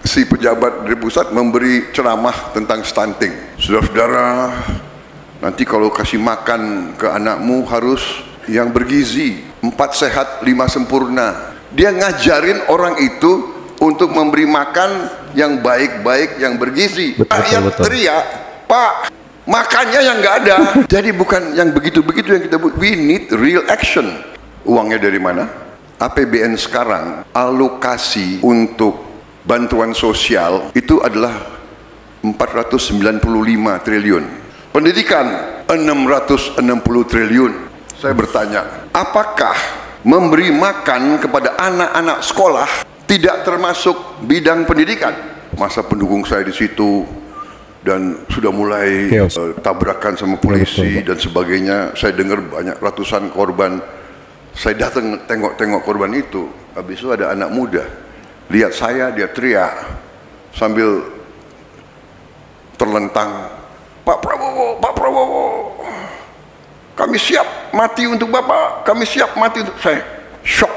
si pejabat dari pusat memberi ceramah tentang stunting. Saudara-saudara, nanti kalau kasih makan ke anakmu harus yang bergizi, 4 sehat 5 sempurna. Dia ngajarin orang itu untuk memberi makan yang baik-baik, yang bergizi. Rakyat teriak, Pak, makannya yang nggak ada. Jadi bukan yang begitu-begitu yang kita buat. We need real action. Uangnya dari mana? APBN sekarang alokasi untuk bantuan sosial itu adalah 495 triliun. Pendidikan 660 triliun. Saya bertanya, apakah memberi makan kepada anak-anak sekolah tidak termasuk bidang pendidikan? Masa pendukung saya di situ dan sudah mulai tabrakan sama polisi dan sebagainya. Saya dengar banyak ratusan korban. Saya datang tengok-tengok korban itu. Habis itu ada anak muda. Lihat saya, dia teriak sambil terlentang, Pak Prabowo, Pak Prabowo, kami siap mati untuk Bapak, kami siap mati untuk saya. Shock.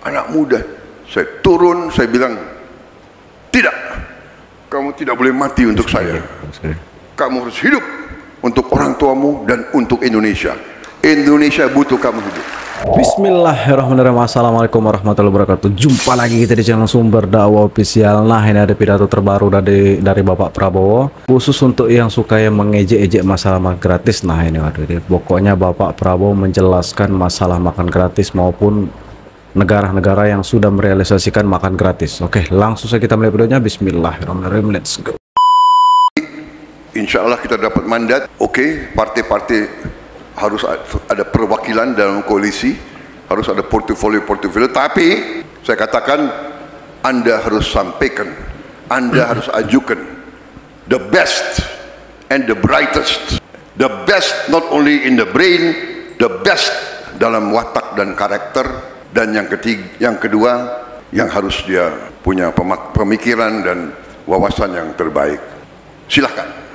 Anak muda. Saya turun, saya bilang, tidak, kamu tidak boleh mati untuk saya. Kamu harus hidup untuk orang tuamu dan untuk Indonesia. Indonesia butuh kamu hidup. Bismillahirrahmanirrahim. Assalamualaikum warahmatullahi wabarakatuh. Jumpa lagi kita di channel Sumber Dakwah Official. Nah, ini ada pidato terbaru dari Bapak Prabowo, khusus untuk yang suka yang mengejek-ejek masalah makan gratis. Nah, ini waduh, pokoknya Bapak Prabowo menjelaskan masalah makan gratis maupun negara-negara yang sudah merealisasikan makan gratis. Oke, langsung saja kita mulai videonya. Bismillahirrahmanirrahim. Let's go. Insya Allah kita dapat mandat. Oke, partai-partai harus ada perwakilan dalam koalisi, harus ada portofolio, tapi saya katakan Anda harus sampaikan, Anda harus ajukan the best and the brightest, the best not only in the brain, the best dalam watak dan karakter, dan yang kedua yang harus dia punya pemikiran dan wawasan yang terbaik. Silahkan.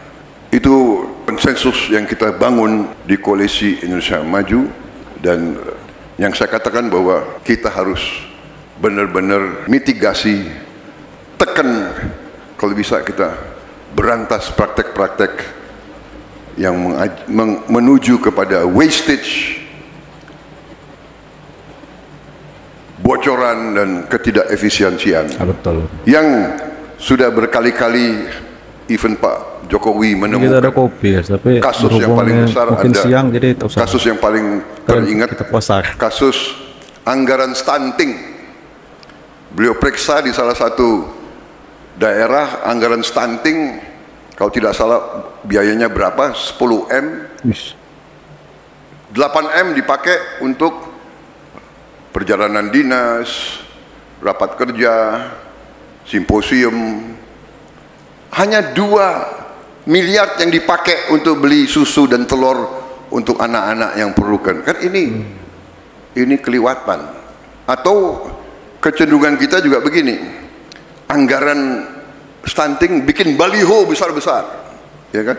Itu konsensus yang kita bangun di Koalisi Indonesia Maju, dan yang saya katakan bahwa kita harus benar-benar mitigasi, tekan, kalau bisa kita berantas praktek-praktek yang menuju kepada wastage, bocoran dan ketidakefisiensian. Betul. Yang sudah berkali-kali even Pak Jokowi menemukan kasus yang paling besar, kasus yang paling teringat, kasus anggaran stunting. Beliau periksa di salah satu daerah anggaran stunting, kalau tidak salah biayanya berapa, 10 M, 8 M dipakai untuk perjalanan dinas, rapat kerja, simposium. Hanya 2 miliar yang dipakai untuk beli susu dan telur untuk anak-anak yang perlukan. Kan ini kelewatan. Atau kecenderungan kita juga begini, anggaran stunting bikin baliho besar-besar, ya kan?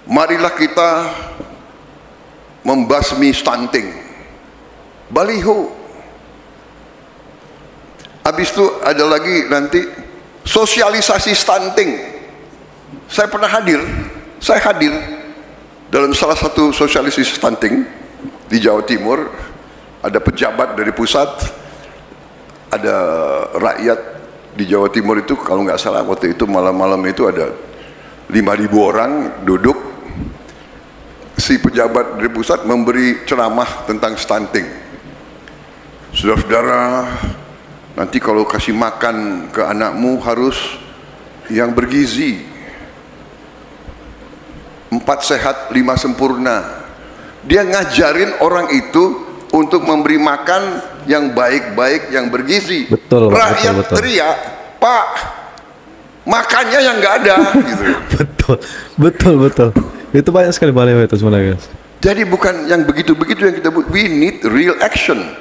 Marilah kita membasmi stunting, baliho. Habis itu ada lagi nanti sosialisasi stunting. Saya pernah hadir dalam salah satu sosialisasi stunting di Jawa Timur. Ada pejabat dari pusat, ada rakyat di Jawa Timur itu, kalau nggak salah waktu itu malam-malam itu ada 5.000 orang duduk. Si pejabat dari pusat memberi ceramah tentang stunting. Saudara-saudara, nanti kalau kasih makan ke anakmu harus yang bergizi, 4 sehat 5 sempurna. Dia ngajarin orang itu untuk memberi makan yang baik-baik, yang bergizi. Betul, rakyat betul. Teriak, Pak, makannya yang nggak ada. Gitu. betul. Itu banyak sekali baliho itu sebenarnya, guys. Jadi bukan yang begitu-begitu yang kita buat. We need real action.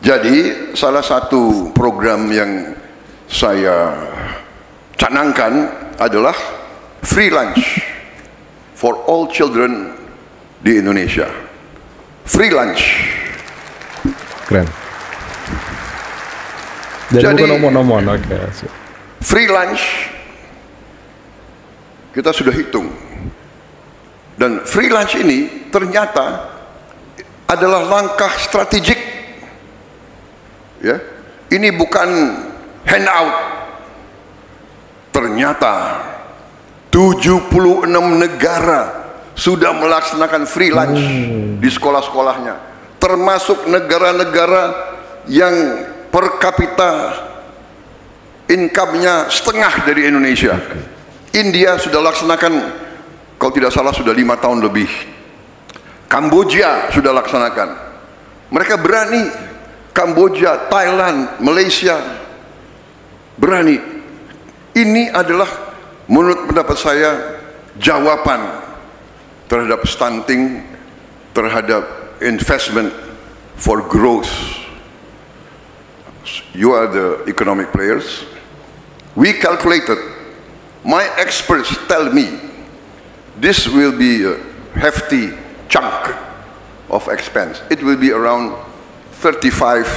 Jadi salah satu program yang saya canangkan adalah free lunch for all children di Indonesia. Free lunch. Keren. Jadi bukan nomor-nomor, Free lunch kita sudah hitung, dan free lunch ini ternyata adalah langkah strategik. Ya, ini bukan handout. Ternyata 76 negara sudah melaksanakan free lunch di sekolah-sekolahnya, termasuk negara-negara yang per kapita income-nya setengah dari Indonesia. India sudah laksanakan, kalau tidak salah sudah 5 tahun lebih. Kamboja sudah laksanakan. Mereka berani. Kamboja, Thailand, Malaysia berani. Ini adalah menurut pendapat saya jawaban terhadap stunting, terhadap investment for growth. You are the economic players. We calculated, my experts tell me, this will be a hefty chunk of expense. It will be around 35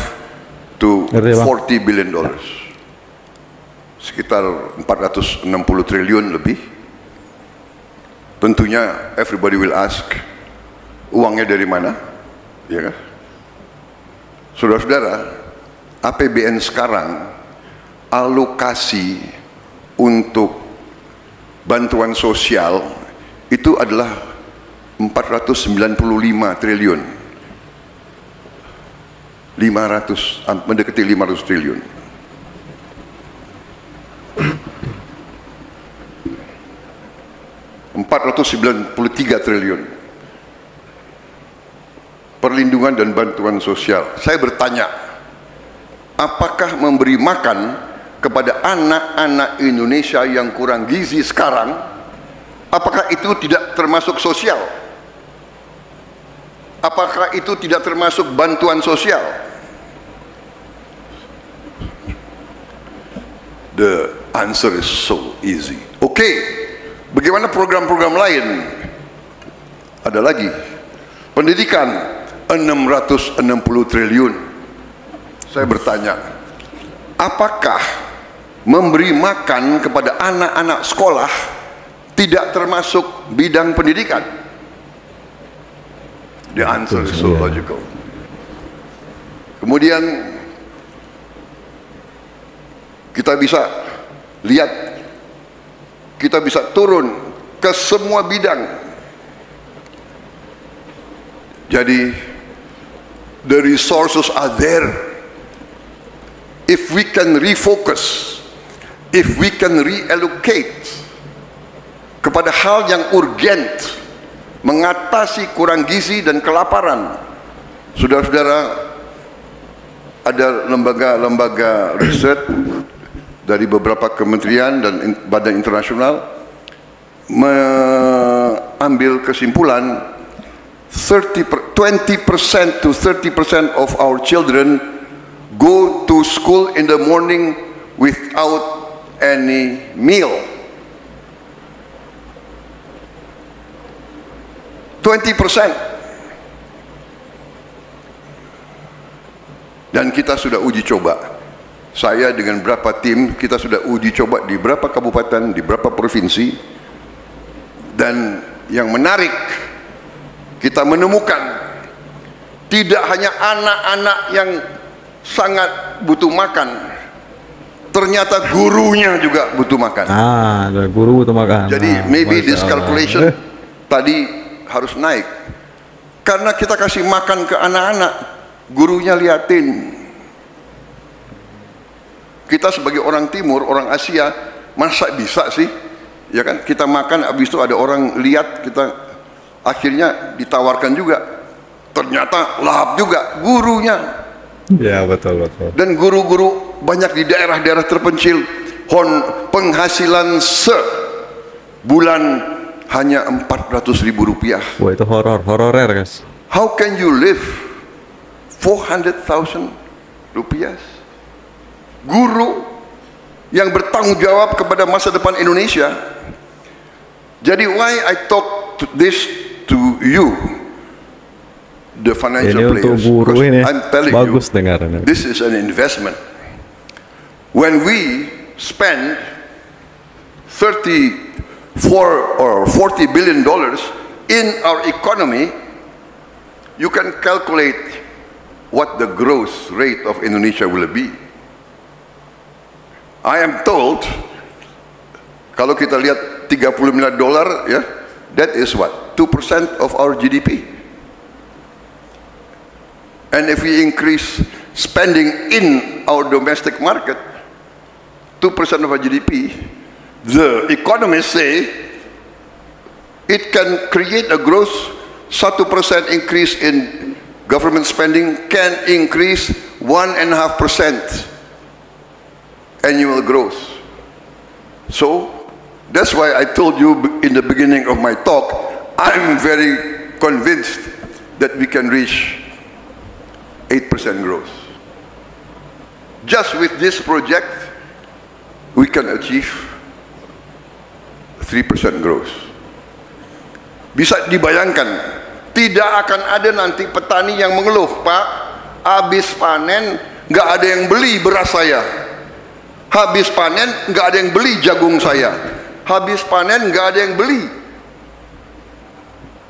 to 40 billion dollars. Sekitar 460 triliun lebih. Tentunya everybody will ask, uangnya dari mana? Ya kan? Saudara-saudara, APBN sekarang alokasi untuk bantuan sosial itu adalah 495 triliun, mendekati 500 triliun. $493 triliun perlindungan dan bantuan sosial. Saya bertanya, apakah memberi makan kepada anak-anak Indonesia yang kurang gizi sekarang, apakah itu tidak termasuk sosial? Apakah itu tidak termasuk bantuan sosial? The answer is so easy. Oke, bagaimana program-program lain? Ada lagi. Pendidikan 660 triliun. Saya bertanya, apakah memberi makan kepada anak-anak sekolah tidak termasuk bidang pendidikan? The answer is so logical. Kemudian kita bisa lihat, kita bisa turun ke semua bidang. Jadi the resources are there. If we can refocus, if we can reallocate kepada hal yang urgent, mengatasi kurang gizi dan kelaparan. Saudara-saudara, ada lembaga-lembaga riset dari beberapa kementerian dan badan internasional mengambil kesimpulan 20% to 30% of our children go to school in the morning without any meal. 20%. Dan kita sudah uji coba. Saya dengan berapa tim, kita sudah uji coba di berapa kabupaten, di berapa provinsi. Dan yang menarik, kita menemukan tidak hanya anak-anak yang sangat butuh makan, ternyata gurunya juga butuh makan. Guru butuh makan. Jadi maybe this calculation tadi harus naik, karena kita kasih makan ke anak-anak, gurunya liatin. Kita sebagai orang Timur, orang Asia, masa bisa sih, ya kan? Kita makan, habis itu ada orang lihat, kita akhirnya ditawarkan juga. Ternyata lahap juga gurunya. Ya, betul. Dan guru-guru banyak di daerah-daerah terpencil, penghasilan sebulan hanya Rp400.000. Wah, itu hororer guys. How can you live 400,000 rupiah? Guru yang bertanggung jawab kepada masa depan Indonesia. Jadi why I talk this to you, the financial ini players? Untuk guru ini I'm telling bagus you, dengarannya. this is an investment. When we spend 34 or 40 billion dollars in our economy, you can calculate what the growth rate of Indonesia will be. I am told, kalau kita lihat 30 miliar dolar, ya, that is what? 2% of our GDP. And if we increase spending in our domestic market, 2% of our GDP, the economists say it can create a growth. 1% increase in government spending can increase 1.5% annual growth. So that's why I told you in the beginning of my talk, I'm very convinced that we can reach 8% growth. Just with this project, we can achieve 3% growth. Bisa dibayangkan, tidak akan ada nanti petani yang mengeluh, Pak, habis panen nggak ada yang beli beras saya, habis panen nggak ada yang beli jagung saya, habis panen nggak ada yang beli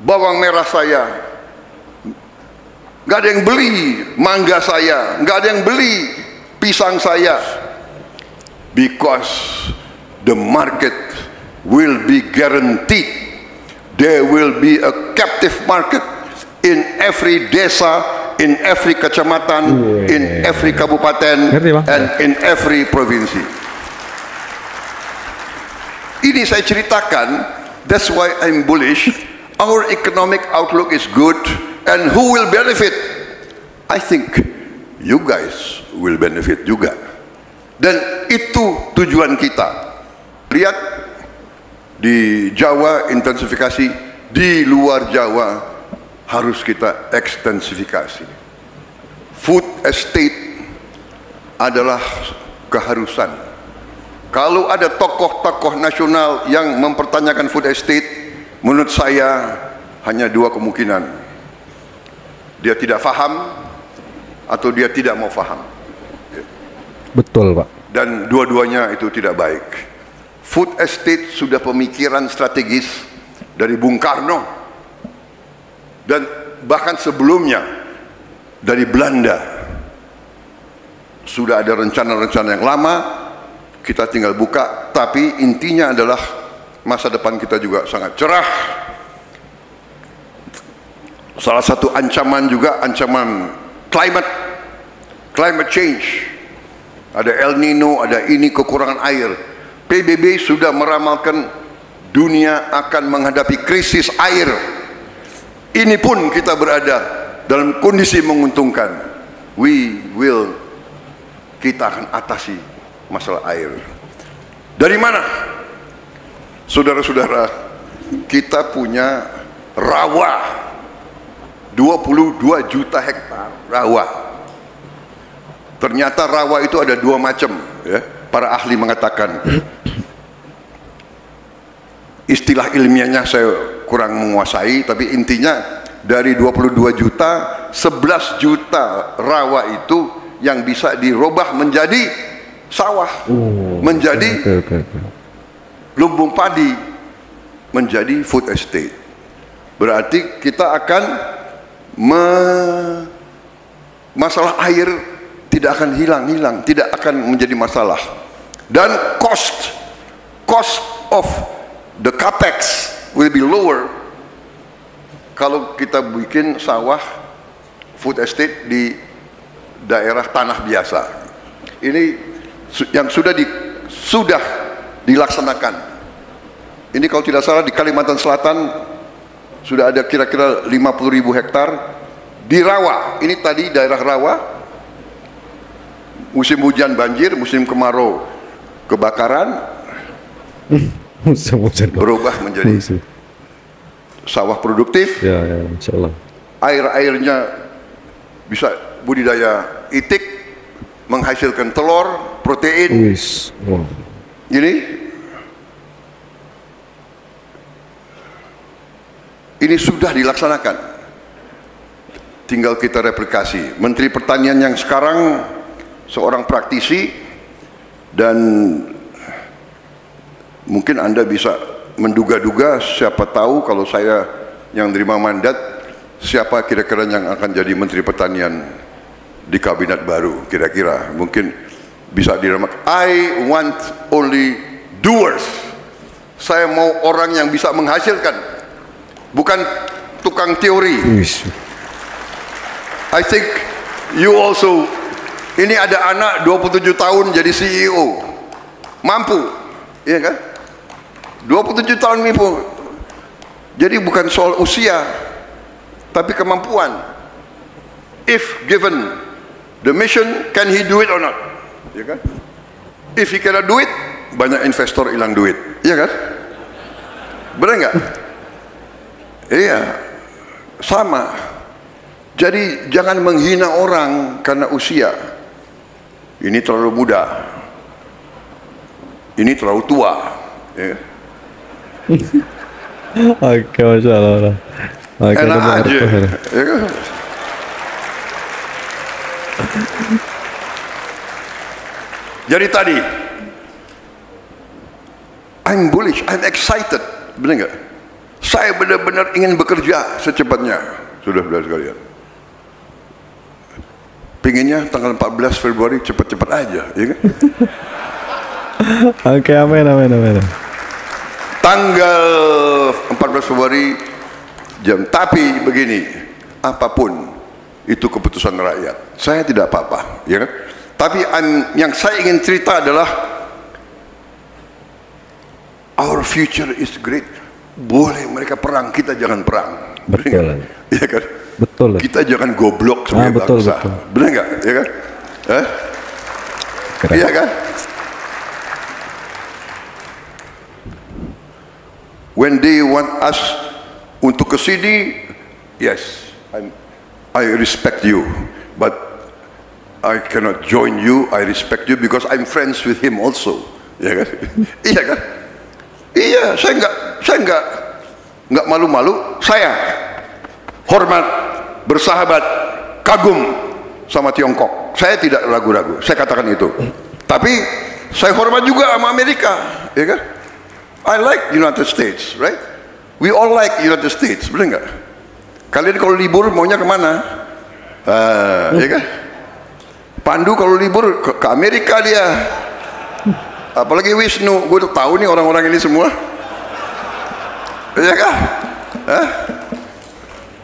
bawang merah saya, nggak ada yang beli mangga saya, nggak ada yang beli pisang saya, because the market will be guaranteed. There will be a captive market in every desa, in every kecamatan, in every kabupaten, and in every provinsi. Ini saya ceritakan, that's why I'm bullish. Our economic outlook is good, and who will benefit? I think you guys will benefit juga. Dan itu tujuan kita. Lihat, di Jawa intensifikasi, di luar Jawa harus kita ekstensifikasi. Food estate adalah keharusan. Kalau ada tokoh-tokoh nasional yang mempertanyakan food estate, menurut saya hanya dua kemungkinan. Dia tidak faham atau dia tidak mau faham. Betul, Pak. Dan dua-duanya itu tidak baik. Food estate sudah pemikiran strategis dari Bung Karno dan bahkan sebelumnya dari Belanda. Sudah ada rencana-rencana yang lama, kita tinggal buka, tapi intinya adalah masa depan kita juga sangat cerah. Salah satu ancaman juga ancaman climate change. Ada El Nino, ada ini kekurangan air. PBB sudah meramalkan dunia akan menghadapi krisis air. Ini pun kita berada dalam kondisi menguntungkan. Kita akan atasi masalah air. Dari mana? Saudara-saudara, kita punya rawa 22 juta hektar rawa. Ternyata rawa itu ada dua macam, ya. Para ahli mengatakan, istilah ilmiahnya saya kurang menguasai, tapi intinya dari 22 juta, 11 juta rawa itu yang bisa dirubah menjadi sawah, menjadi lumbung padi, menjadi food estate. Berarti kita akan masalah air tidak akan hilang, tidak akan menjadi masalah. Dan cost of the capex will be lower kalau kita bikin sawah food estate di daerah tanah biasa. Ini yang sudah dilaksanakan. Ini kalau tidak salah di Kalimantan Selatan sudah ada kira-kira 50.000 hektar di rawa. Ini tadi daerah rawa, musim hujan banjir, musim kemarau kebakaran, berubah menjadi sawah produktif. Ya, insya Allah. Air-airnya bisa budidaya itik, menghasilkan telur, protein. Wow. Ini sudah dilaksanakan. Tinggal kita replikasi. Menteri Pertanian yang sekarang seorang praktisi dan Mungkin Anda bisa menduga-duga, siapa tahu kalau saya yang terima mandat, siapa kira-kira yang akan jadi Menteri Pertanian di kabinet baru, kira-kira. Mungkin bisa diramak. I want only doers. Saya mau orang yang bisa menghasilkan, bukan tukang teori. I think you also, ini ada anak 27 tahun jadi CEO, mampu, iya kan? 27 tahun ini pun, jadi bukan soal usia, tapi kemampuan. If given the mission, can he do it or not? Ya kan? If he cannot do it, banyak investor hilang duit, iya kan? Benar nggak? Iya, sama. Jadi jangan menghina orang karena usia. Ini terlalu muda, ini terlalu tua. Ya. Oke, Masya Allah. Enak aja, ya kan? Jadi tadi, I'm bullish, I'm excited, benar nggak? Saya benar-benar ingin bekerja secepatnya, saudara-saudara sekalian. Pinginnya tanggal 14 Februari cepat-cepat aja, ya kan? Oke, amin, amin, amin. Tanggal 14 Februari jam, tapi begini, apapun itu keputusan rakyat, saya tidak apa-apa, ya kan? Tapi yang saya ingin cerita adalah our future is great. Boleh mereka perang, kita jangan perang. Betul. Iya kan? Betul. Kita jangan goblok sebagai betul, bangsa. betul. Benar nggak? Ya kan? Iya kan? When they want us untuk ke sini, yes, I respect you, but I cannot join you. I respect you because I'm friends with him also. Ya kan? Iya kan? Iya, saya nggak malu-malu. Saya hormat, bersahabat, kagum sama Tiongkok. Saya tidak ragu-ragu. Saya katakan itu. Tapi saya hormat juga sama Amerika, ya kan? I like United States, right? We all like United States, benar nggak? Kalian kalau libur maunya kemana? Ya kan? Pandu kalau libur ke Amerika dia. Apalagi Wisnu, gue udah tahu nih orang-orang ini semua. Ya kan?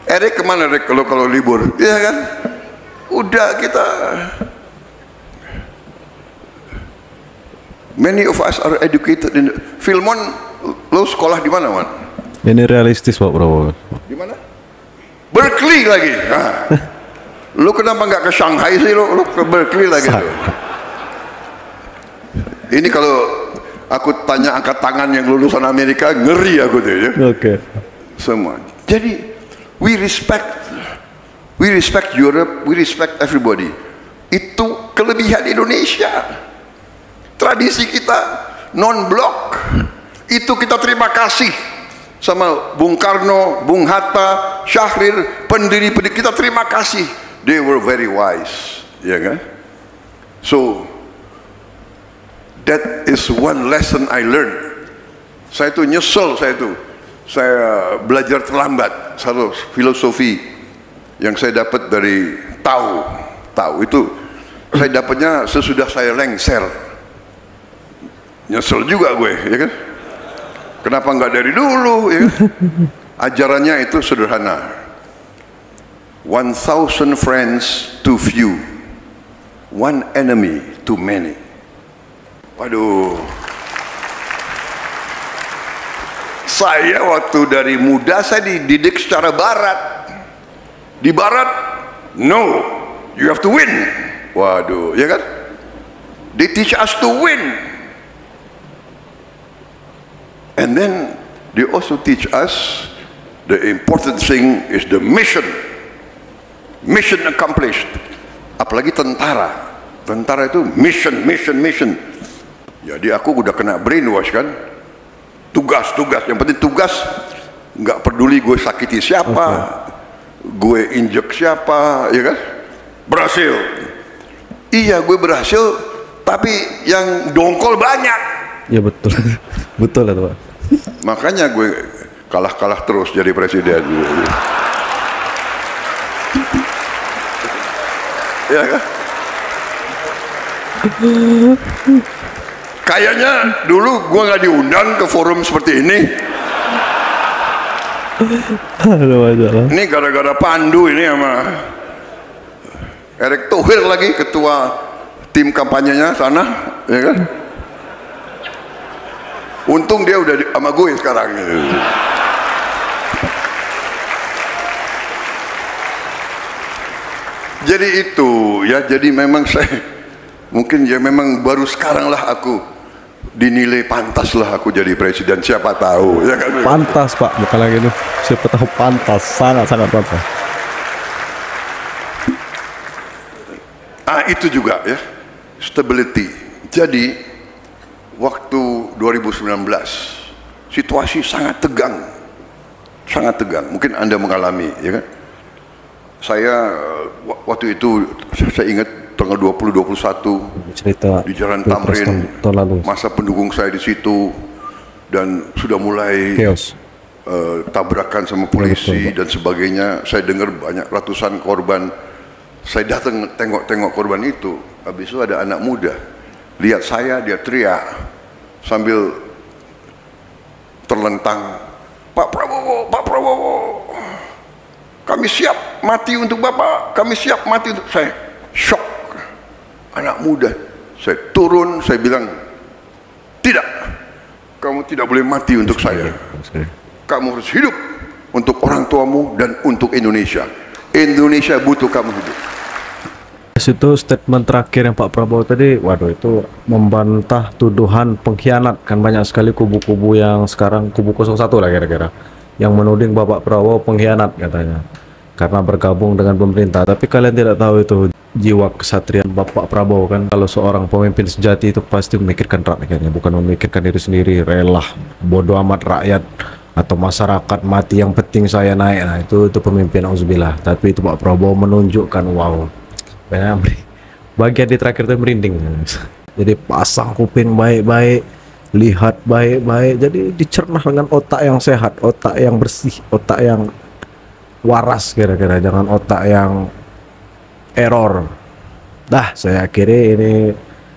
Erik kemana Erik kalau libur? Ya kan? Udah kita. Many of us are educated in. Filmon, lo sekolah di mana, Man? Ini realistis, Pak Prabowo. Di mana? Berkeley lagi. Nah. Lo kenapa nggak ke Shanghai sih? Lo ke Berkeley lagi. Ini kalau aku tanya angkat tangan yang lulusan Amerika, ngeri aku tuh ya. Oke. Semua. Jadi we respect Europe, we respect everybody. Itu kelebihan Indonesia. Tradisi kita non-blok. Itu kita terima kasih sama Bung Karno, Bung Hatta, Syahrir, pendiri-pendiri kita terima kasih. They were very wise, ya kan? So that is one lesson I learned. Saya tuh nyesel, saya belajar terlambat. Satu filosofi yang saya dapat dari tahu itu saya dapatnya sesudah saya lengser. Nyesel juga gue, ya kan? Kenapa nggak dari dulu, ya kan? Ajarannya itu sederhana. 1,000 friends too few, 1 enemy too many. Waduh. Saya waktu dari muda saya dididik secara barat. Di barat, no, you have to win. Waduh, ya kan? They teach us to win. And then they also teach us the important thing is the mission. Mission accomplished. Apalagi tentara. Tentara itu mission. Jadi aku udah kena brainwash kan. Tugas. Yang penting tugas. Nggak peduli gue sakiti siapa, gue injek siapa, ya kan? Berhasil. Iya, gue berhasil. Tapi yang dongkol banyak. Ya betul. Betul itu, Pak. Makanya gue kalah-kalah terus jadi presiden. Ya kan? Kayaknya dulu gue nggak diundang ke forum seperti ini. Aduh, masalah. Ini gara-gara Pandu ini sama Erick Thohir lagi ketua tim kampanyenya sana, ya kan? Untung dia udah sama gue sekarang. Jadi itu ya, jadi memang saya mungkin ya memang baru sekarang lah aku dinilai pantas lah aku jadi presiden, siapa tahu ya kan. Pantas, Pak, bukan lagi itu. Siapa tahu pantas, sangat pantas. Itu juga ya, stability. Jadi waktu 2019 situasi sangat tegang, mungkin Anda mengalami, ya kan? Saya waktu itu saya ingat tanggal 20-21 Cerita di Jalan Tamrin, masa pendukung saya di situ, dan sudah mulai chaos, tabrakan sama polisi dan sebagainya. Saya dengar banyak ratusan korban. Saya datang tengok korban itu. Habis itu ada anak muda lihat saya, dia teriak sambil terlentang, Pak Prabowo, Pak Prabowo, kami siap mati untuk Bapak, kami siap mati untuk saya. Shock, anak muda. Saya turun, saya bilang, tidak, kamu tidak boleh mati untuk saya. Kamu harus hidup untuk orang tuamu dan untuk Indonesia. Indonesia butuh kamu hidup. Itu statement terakhir yang Pak Prabowo tadi, waduh, itu membantah tuduhan pengkhianat. Kan banyak sekali kubu-kubu yang sekarang, kubu 01 lah kira-kira, yang menuding Bapak Prabowo pengkhianat katanya karena bergabung dengan pemerintah. Tapi kalian tidak tahu itu jiwa kesatriaan Bapak Prabowo kan. Kalau seorang pemimpin sejati itu pasti memikirkan rakyatnya, bukan memikirkan diri sendiri, rela bodoh amat rakyat atau masyarakat mati, yang penting saya naik. Nah, itu pemimpin auzubillah. Tapi itu Pak Prabowo menunjukkan, wow, bagian di terakhir itu merinding. Jadi pasang kuping baik-baik, lihat baik-baik, jadi dicerna dengan otak yang sehat, otak yang bersih, otak yang waras kira-kira, jangan otak yang error. Dah, saya akhiri ini.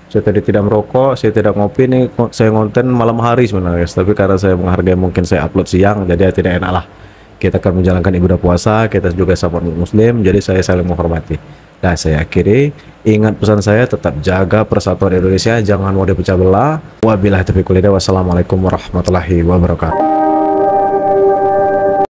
Saya tadi tidak merokok, saya tidak ngopi nih, saya ngonten malam hari sebenarnya, tapi karena saya menghargai, mungkin saya upload siang, jadi tidak enak lah. Kita akan menjalankan ibadah puasa, kita juga sama muslim, jadi saya saling menghormati. Nah, saya akhiri, ingat pesan saya, tetap jaga persatuan Indonesia, jangan mau dipecah belah. Wabillahi taufiq wal hidayah. Wassalamualaikum warahmatullahi wabarakatuh.